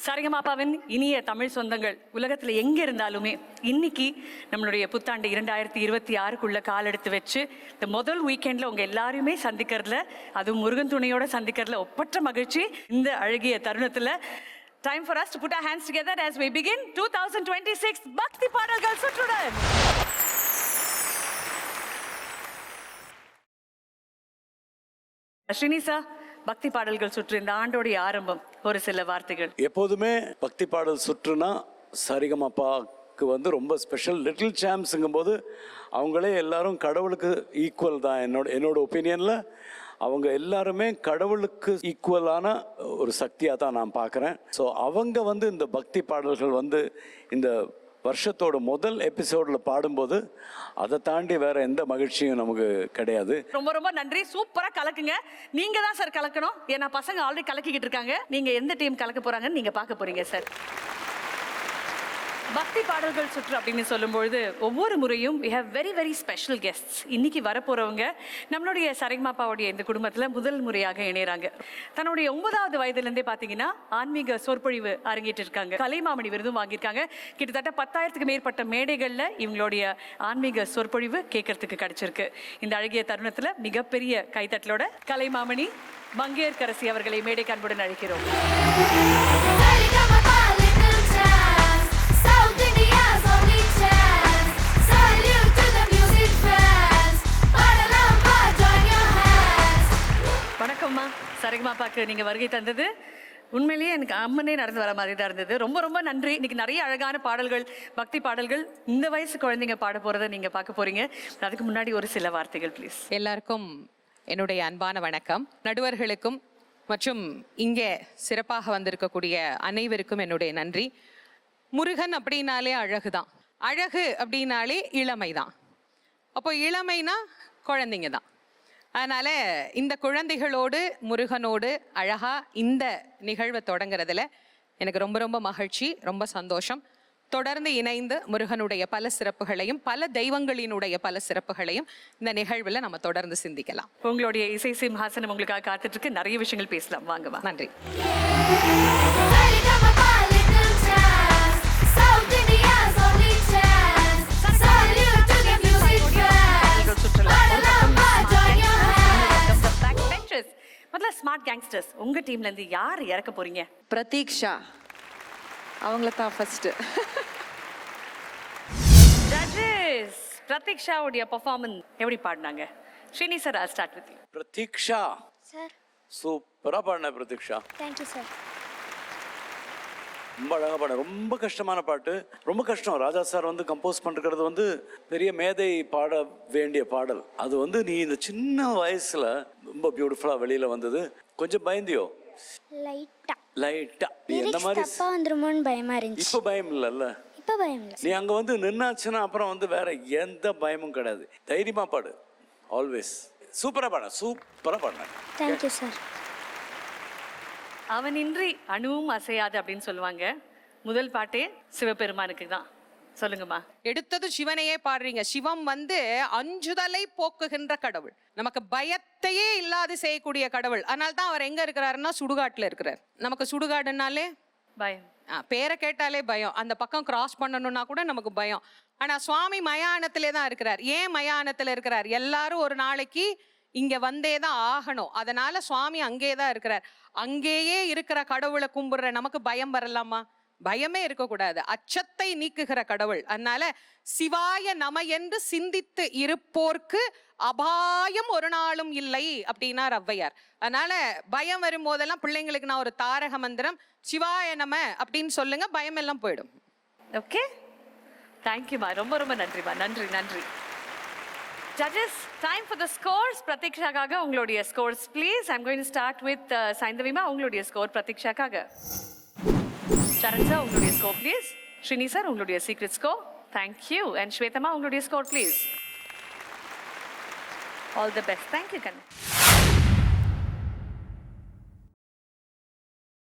சரிகமாபாவின் இனிய தமிழ் சொந்தங்கள் உலகத்தில் எங்கே இருந்தாலுமே இன்னைக்கு நம்மளுடைய புத்தாண்டு 2026க்குள்ள கால் எடுத்து வச்சு இந்த முதல் வீக்கெண்டில் உங்கள் எல்லாரையுமே சந்திக்கிறதுல, அதுவும் முருகன் துணையோட சந்திக்கிறதுல ஒப்பற்ற மகிழ்ச்சி. இந்த அழகிய தருணத்தில் time for us to put our hands together as we begin 2026 பக்தி பாடல்கள் சுற்றுடன். ஸ்ரீனி சார், பக்தி பாடல்கள் சுற்று இந்த ஆண்டோடைய ஆரம்பம், ஒரு சில வார்த்தைகள். எப்போதுமே பக்தி பாடல் சுற்றுனா சரிகமப்பாக்கு ரொம்ப ஸ்பெஷல். லிட்டில் சாம்ப்ஸுங்கும் போது அவங்களே எல்லாரும் கடவுளுக்கு ஈக்குவல் தான். என்னோட ஒப்பீனியனில் அவங்க எல்லாருமே கடவுளுக்கு ஈக்குவலான ஒரு சக்தியாக தான் நான் பார்க்குறேன். ஸோ அவங்க இந்த பக்தி பாடல்கள் இந்த வருஷத்தோட முதல் எபிசோடில் பாடும்போது அதை தாண்டி வேற எந்த மகிழ்ச்சியும் நமக்கு கிடையாது. ரொம்ப ரொம்ப நன்றி. சூப்பராக கலக்குங்க. நீங்கள் தான் சார் கலக்கணும். ஏன்னா பசங்க ஆல்ரெடி கலக்கிக்கிட்டு இருக்காங்க. நீங்கள் எந்த டீம் கலக்க போகிறாங்கன்னு நீங்கள் பார்க்க போகிறீங்க சார். பக்தி பாடல்கள் சுற்று அப்படின்னு சொல்லும்பொழுது ஒவ்வொரு முறையும் we have very very special guests. இன்னைக்கு வரப்போறவங்க நம்மளுடைய சரிகமாபாவுடைய இந்த குடும்பத்தில் முதல் முறையாக இணையறாங்க. தன்னுடைய 9வது வயதிலிருந்தே பார்த்தீங்கன்னா ஆன்மீக சொற்பொழிவு அரங்கேற்று இருக்காங்க. கலைமாமணி விருதும் வாங்கியிருக்காங்க. கிட்டத்தட்ட 10,000க்கு மேற்பட்ட மேடைகளில் இவங்களுடைய ஆன்மீக சொற்பொழிவு கேட்கறதுக்கு கிடைச்சிருக்கு. இந்த அழகிய தருணத்தில் மிகப்பெரிய கைத்தட்டலோட கலைமாமணி மங்கையர்கரசி அவர்களை மேடைக்கு அன்புடன் அழைக்கிறோம். வணக்கம்மா. சரிகமாபாக்கு நீங்க வருகை தந்தது உண்மையிலேயே எனக்கு அம்மனே நடந்து வர மாதிரி தான் இருந்தது. ரொம்ப ரொம்ப நன்றி. இன்னைக்கு நிறைய அழகான பாடல்கள், பக்தி பாடல்கள் இந்த வயசு குழந்தைங்க பாட போறதை நீங்க பார்க்க போறீங்க. அதுக்கு முன்னாடி ஒரு சில வார்த்தைகள் ப்ளீஸ். எல்லாருக்கும் என்னுடைய அன்பான வணக்கம். நடுவர்களுக்கும் மற்றும் இங்கே சிறப்பாக வந்திருக்கக்கூடிய அனைவருக்கும் என்னுடைய நன்றி. முருகன் அப்படின்னாலே அழகுதான், அழகு அப்படின்னாலே இளமை தான். அப்போ இளமைனா குழந்தைங்க தான். அதனால இந்த குழந்தைகளோடு முருகனோடு அழகா இந்த நிகழ்வை தொடங்குறதுல எனக்கு ரொம்ப ரொம்ப மகிழ்ச்சி, ரொம்ப சந்தோஷம். தொடர்ந்து இணைந்து முருகனுடைய பல சிறப்புகளையும் பல தெய்வங்களினுடைய பல சிறப்புகளையும் இந்த நிகழ்வில் நம்ம தொடர்ந்து சிந்திக்கலாம். உங்களுடைய இசை சிம்ஹாசனம் உங்களுக்காக காத்துட்டு இருக்கு. நிறைய விஷயங்கள் பேசலாம். வாங்கவா. நன்றி. முதல்ல ஸ்மார்ட் கேங்ஸ்டர்ஸ், உங்க டீம்ல இருந்து யார் இறக்க போறீங்க? பிரதீக்ஷா, அவங்கள தான் ஃபர்ஸ்ட். ஜட்ஜஸ், பிரதீக்ஷாவுடைய பெர்ஃபார்மன்ஸ் எப்படி பாடினாங்க? Srini sir, I'll start with you. Pratiksha sir, சூப்பராக பாடின. Pratiksha thank you sir. ரொம்ப அழகாக பாட. ரொம்ப கஷ்டமான பாட்டு, ரொம்ப கஷ்டம். ராஜா சார் கம்போஸ் பண்ணுறது பெரிய மேதை பாட வேண்டிய பாடல். அது நீ இந்த சின்ன வயசுல ரொம்ப பியூட்டிஃபுல்லாக வெளியில வந்தது. கொஞ்சம் பயந்தியோ? லைட்டா எந்த மாதிரி தப்பா வந்துருமோன்னு பயமா இருந்துச்சு. இப்போ பயம் இல்லைல்ல? இப்போ பயம் இல்லை. நீ அங்க நின்னாச்சுன்னா அப்புறம் வேற எந்த பயமும் கிடையாது. தைரியமா பாடு. ஆல்வேஸ் சூப்பரா பாட. சூப்பரா பாடின. Thank you sir. அவனின்றி அணுவும் அசையாது அப்படின்னு சொல்லுவாங்க. முதல் பாட்டே சிவபெருமானுக்கு தான். சொல்லுங்கம்மா. எடுத்தது சிவனையே பாடுறீங்க. சிவம் அஞ்சுதலை போக்குகின்ற கடவுள், நமக்கு பயத்தையே இல்லாது செய்யக்கூடிய கடவுள். அதனால தான் அவர் எங்க இருக்கிறாருன்னா சுடுகாட்டுல இருக்கிறார். நமக்கு சுடுகாடுனாலே பயம், பேரை கேட்டாலே பயம். அந்த பக்கம் கிராஸ் பண்ணணும்னா கூட நமக்கு பயம். ஆனா சுவாமி மயானத்திலே தான் இருக்கிறார். ஏன் மயானத்துல இருக்கிறார்? எல்லாரும் ஒரு நாளைக்கு இங்க வந்தேதான் ஆகணும். அதனால சுவாமி அங்கேதான் இருக்கிறார். அங்கேயே இருக்கிற கடவுளை கும்பிடுற நமக்கு பயம் வரலாமா? பயமே இருக்கக்கூடாது. அச்சத்தை நீக்குகிற கடவுள். அதனால சிவாய நம என்று சிந்தித்து இருப்போர்க்கு அபாயம் ஒரு நாளும் இல்லை அப்படின்னார் ஔவையார். அதனால பயம் வரும்போதெல்லாம் பிள்ளைங்களுக்கு நான் ஒரு தாரக மந்திரம், சிவாய நம அப்படின்னு சொல்லுங்க, பயம் எல்லாம் போயிடும். ஓகே, தேங்க்யூமா. ரொம்ப ரொம்ப நன்றிமா. நன்றி நன்றி. Judges, time for the scores. பிரதீக்ஷாக்காக உங்களுடைய scores please. I'm going to start with சைந்தவிமா. உங்களுடைய score பிரதீக்ஷாக்காக. சரண் சார், உங்களுடைய score please. ஸ்ரீனி சார், உங்களுடைய secret score. Thank you. And ஸ்வேதமா, உங்களுடைய score please. All the best. Thank you, Kanu.